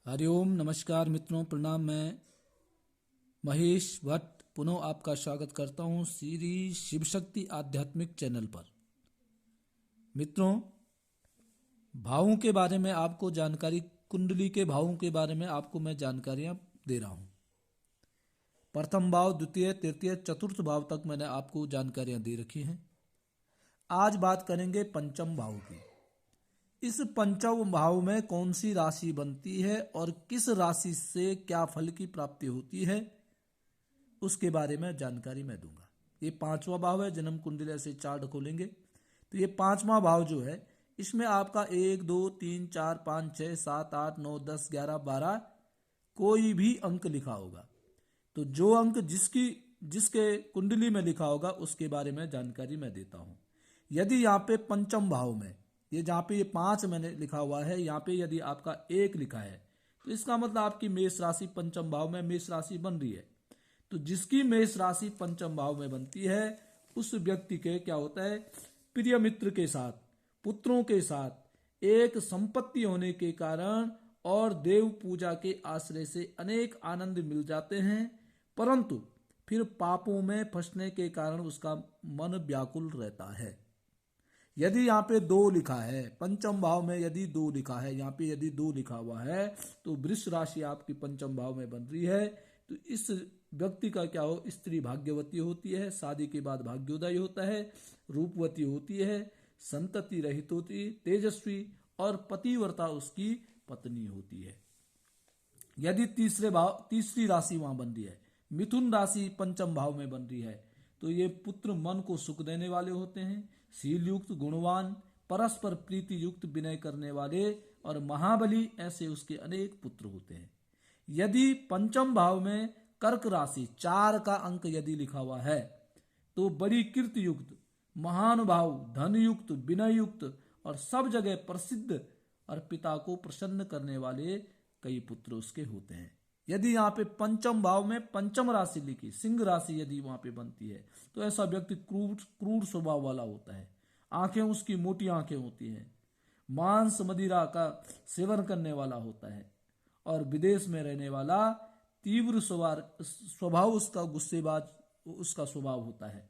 हरिओम नमस्कार मित्रों, प्रणाम। मैं महेश भट्ट पुनः आपका स्वागत करता हूं श्री शिव शक्ति आध्यात्मिक चैनल पर। मित्रों, भावों के बारे में आपको जानकारी, कुंडली के भावों के बारे में आपको मैं जानकारियां दे रहा हूं। प्रथम भाव, द्वितीय, तृतीय, चतुर्थ भाव तक मैंने आपको जानकारियां दे रखी हैं। आज बात करेंगे पंचम भाव की। इस पंचम भाव में कौन सी राशि बनती है और किस राशि से क्या फल की प्राप्ति होती है, उसके बारे में जानकारी मैं दूंगा। ये पांचवा भाव है। जन्म कुंडली से चार्ट खोलेंगे तो ये पांचवा भाव जो है, इसमें आपका 1 2 3 4 5 6 7 8 9 10 11 12 कोई भी अंक लिखा होगा। तो जो अंक जिसके कुंडली में लिखा होगा उसके बारे में जानकारी मैं देता हूं। यदि यहाँ पे पंचम भाव में, ये जहाँ पे ये 5 मैंने लिखा हुआ है, यहाँ पे यदि आपका 1 लिखा है तो इसका मतलब आपकी मेष राशि पंचम भाव में मेष राशि बन रही है। तो जिसकी मेष राशि पंचम भाव में बनती है उस व्यक्ति के क्या होता है, प्रिय मित्र के साथ, पुत्रों के साथ एक संपत्ति होने के कारण और देव पूजा के आश्रय से अनेक आनंद मिल जाते हैं, परंतु फिर पापों में फंसने के कारण उसका मन व्याकुल रहता है। यदि यहाँ पे 2 लिखा है, पंचम भाव में यदि 2 लिखा है, यहाँ पे यदि 2 लिखा हुआ है तो वृष राशि आपकी पंचम भाव में बन रही है। तो इस व्यक्ति का क्या हो, स्त्री भाग्यवती होती है, शादी के बाद भाग्योदय होता है, रूपवती होती है, संतति रहित होती, तेजस्वी और पतिव्रता उसकी पत्नी होती है। यदि तीसरी राशि वहां बन रही है, मिथुन राशि पंचम भाव में बन रही है, तो ये पुत्र मन को सुख देने वाले होते हैं, शील युक्त, गुणवान, परस्पर प्रीति युक्त, विनय करने वाले और महाबली, ऐसे उसके अनेक पुत्र होते हैं। यदि पंचम भाव में कर्क राशि 4 का अंक यदि लिखा हुआ है तो बड़ी कीर्ति युक्त, महानुभाव, धन युक्त, विनय युक्त और सब जगह प्रसिद्ध और पिता को प्रसन्न करने वाले कई पुत्र उसके होते हैं। यदि यहाँ पे पंचम भाव में पंचम राशि लिखी, सिंह राशि यदि वहां पे बनती है तो ऐसा व्यक्ति क्रूर स्वभाव वाला होता है। आंखें उसकी मोटी आंखें होती हैं, मांस मदिरा का सेवन करने वाला होता है और विदेश में रहने वाला, तीव्र स्वभाव उसका, गुस्सेबाज उसका स्वभाव होता है।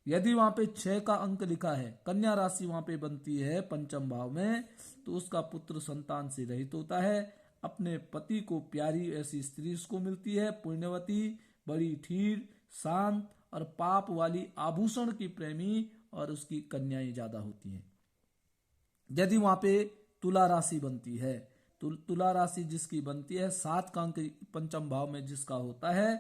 यदि वहां पे 6 का अंक लिखा है, कन्या राशि वहां पे बनती है पंचम भाव में, तो उसका पुत्र संतान से रहित होता है। अपने पति को प्यारी ऐसी स्त्री उसको मिलती है, पुण्यवती, बड़ी ठीर, शांत और पाप वाली, आभूषण की प्रेमी, और उसकी कन्याएं ज्यादा होती हैं। यदि वहां पे तुला राशि बनती है, तुला राशि जिसकी बनती है, 7 का अंक पंचम भाव में जिसका होता है,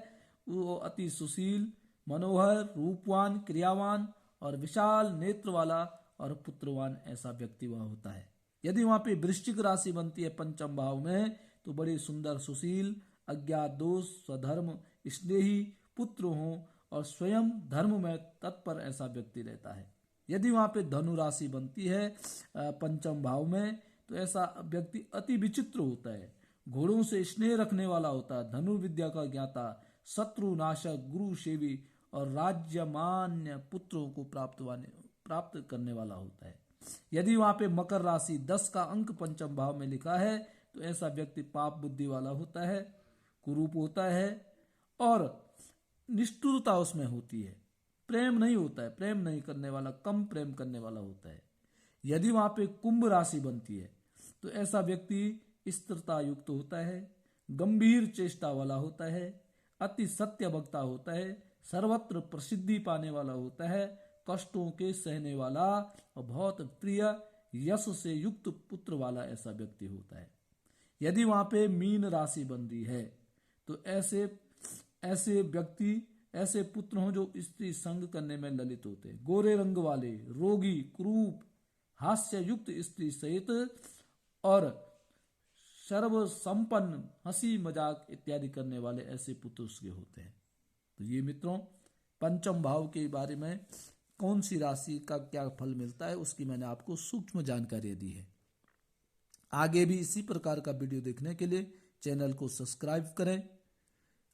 वो अति सुशील, मनोहर, रूपवान, क्रियावान और विशाल नेत्र वाला और पुत्रवान ऐसा व्यक्ति वह होता है। यदि वहां पे वृश्चिक राशि बनती है पंचम भाव में, तो बड़े सुंदर, सुशील, अज्ञात दोष, स्वधर्म, स्नेही पुत्र हो और स्वयं धर्म में तत्पर ऐसा व्यक्ति रहता है। यदि वहां पे धनु राशि बनती है पंचम भाव में, तो ऐसा व्यक्ति अति विचित्र होता है, घोड़ों से स्नेह रखने वाला होता है, धनुर्विद्या का ज्ञाता, शत्रु नाशक, गुरु सेवी और राज्यमान्य पुत्रों को प्राप्त करने वाला होता है। यदि वहां पे मकर राशि 10 का अंक पंचम भाव में लिखा है, तो ऐसा व्यक्ति पाप बुद्धि वाला होता है, कुरूप होता है और निष्ठुरता उसमें होती है, प्रेम नहीं होता है, प्रेम नहीं करने वाला, कम प्रेम करने वाला होता है। यदि वहां पे कुंभ राशि बनती है, तो ऐसा व्यक्ति स्थिरता युक्त होता है, गंभीर चेष्टा वाला होता है, अति सत्य वक्ता होता है, सर्वत्र प्रसिद्धि पाने वाला होता है, कष्टों के सहने वाला और बहुत प्रिय, यश से युक्त पुत्र वाला ऐसा व्यक्ति होता है। यदि वहां पे मीन राशि बन रही है, तो ऐसे व्यक्ति, ऐसे पुत्र हों जो स्त्री संग करने में ललित होते हैं, गोरे रंग वाले, रोगी, क्रूप, हास्य युक्त स्त्री सहित और सर्व संपन्न, हंसी मजाक इत्यादि करने वाले ऐसे पुत्र उसके होते हैं। तो ये मित्रों, पंचम भाव के बारे में कौन सी राशि का क्या फल मिलता है उसकी मैंने आपको सूक्ष्म जानकारी दी है। आगे भी इसी प्रकार का वीडियो देखने के लिए चैनल को सब्सक्राइब करें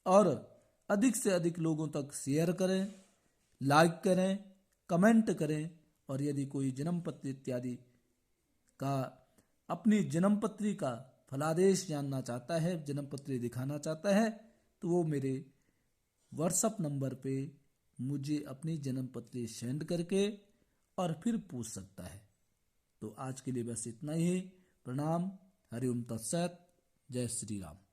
और अधिक से अधिक लोगों तक शेयर करें, लाइक करें, कमेंट करें। और यदि कोई जन्म पत्री इत्यादि का, अपनी जन्म पत्री का फलादेश जानना चाहता है, जन्म पत्री दिखाना चाहता है, तो वो मेरे व्हाट्सएप नंबर पे मुझे अपनी जन्म पत्री सेंड करके और फिर पूछ सकता है। तो आज के लिए बस इतना ही। प्रणाम। हरि ओम तत्सत। जय श्री राम।